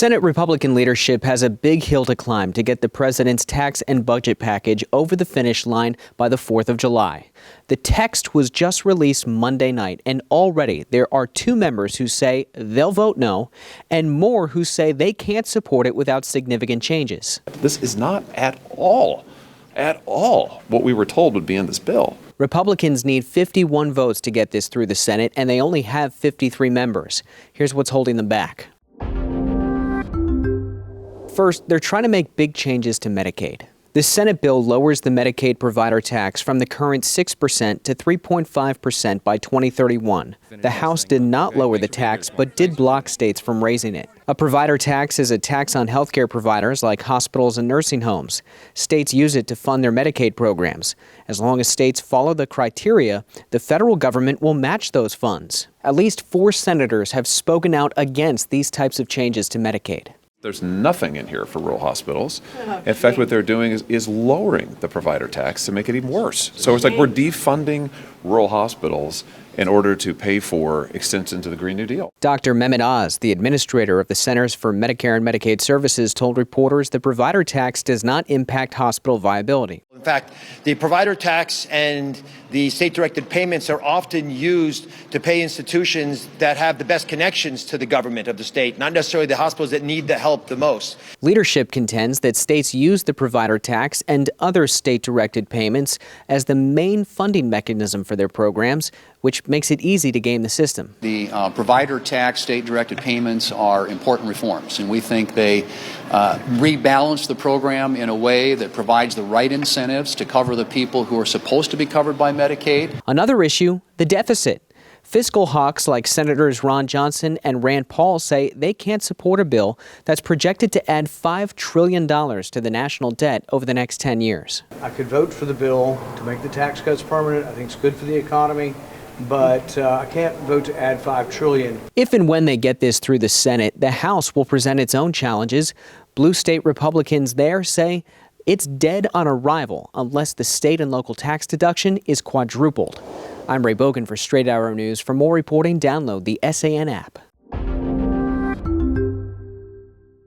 Senate Republican leadership has a big hill to climb to get the president's tax and budget package over the finish line by the 4th of July. The text was just released Monday night, and already there are 2 members who say they'll vote no, and more who say they can't support it without significant changes. This is not at all what we were told would be in this bill. Republicans need 51 votes to get this through the Senate, and they only have 53 members. Here's what's holding them back. First, they're trying to make big changes to Medicaid. The Senate bill lowers the Medicaid provider tax from the current 6% to 3.5% by 2031. The House did not lower the tax, but did block states from raising it. A provider tax is a tax on healthcare providers like hospitals and nursing homes. States use it to fund their Medicaid programs. As long as states follow the criteria, the federal government will match those funds. At least 4 senators have spoken out against these types of changes to Medicaid. There's nothing in here for rural hospitals. In fact, what they're doing is lowering the provider tax to make it even worse. So it's like we're defunding rural hospitals in order to pay for extension to the Green New Deal. Dr. Mehmet Oz, the administrator of the Centers for Medicare and Medicaid Services, told reporters the provider tax does not impact hospital viability. In fact, the provider tax and the state-directed payments are often used to pay institutions that have the best connections to the government of the state, not necessarily the hospitals that need the help the most. Leadership contends that states use the provider tax and other state-directed payments as the main funding mechanism for their programs, which makes it easy to game the system. The provider tax, state-directed payments are important reforms, and we think they rebalance the program in a way that provides the right incentives to cover the people who are supposed to be covered by Medicaid. Another issue, the deficit. Fiscal hawks like Senators Ron Johnson and Rand Paul say they can't support a bill that's projected to add $5 trillion to the national debt over the next 10 years. I could vote for the bill to make the tax cuts permanent. I think it's good for the economy. But I can't vote to add $5 trillion. If and when they get this through the Senate, the House will present its own challenges. Blue state Republicans there say it's dead on arrival unless the state and local tax deduction is quadrupled. I'm Ray Bogan for Straight Arrow News. For more reporting, download the SAN app.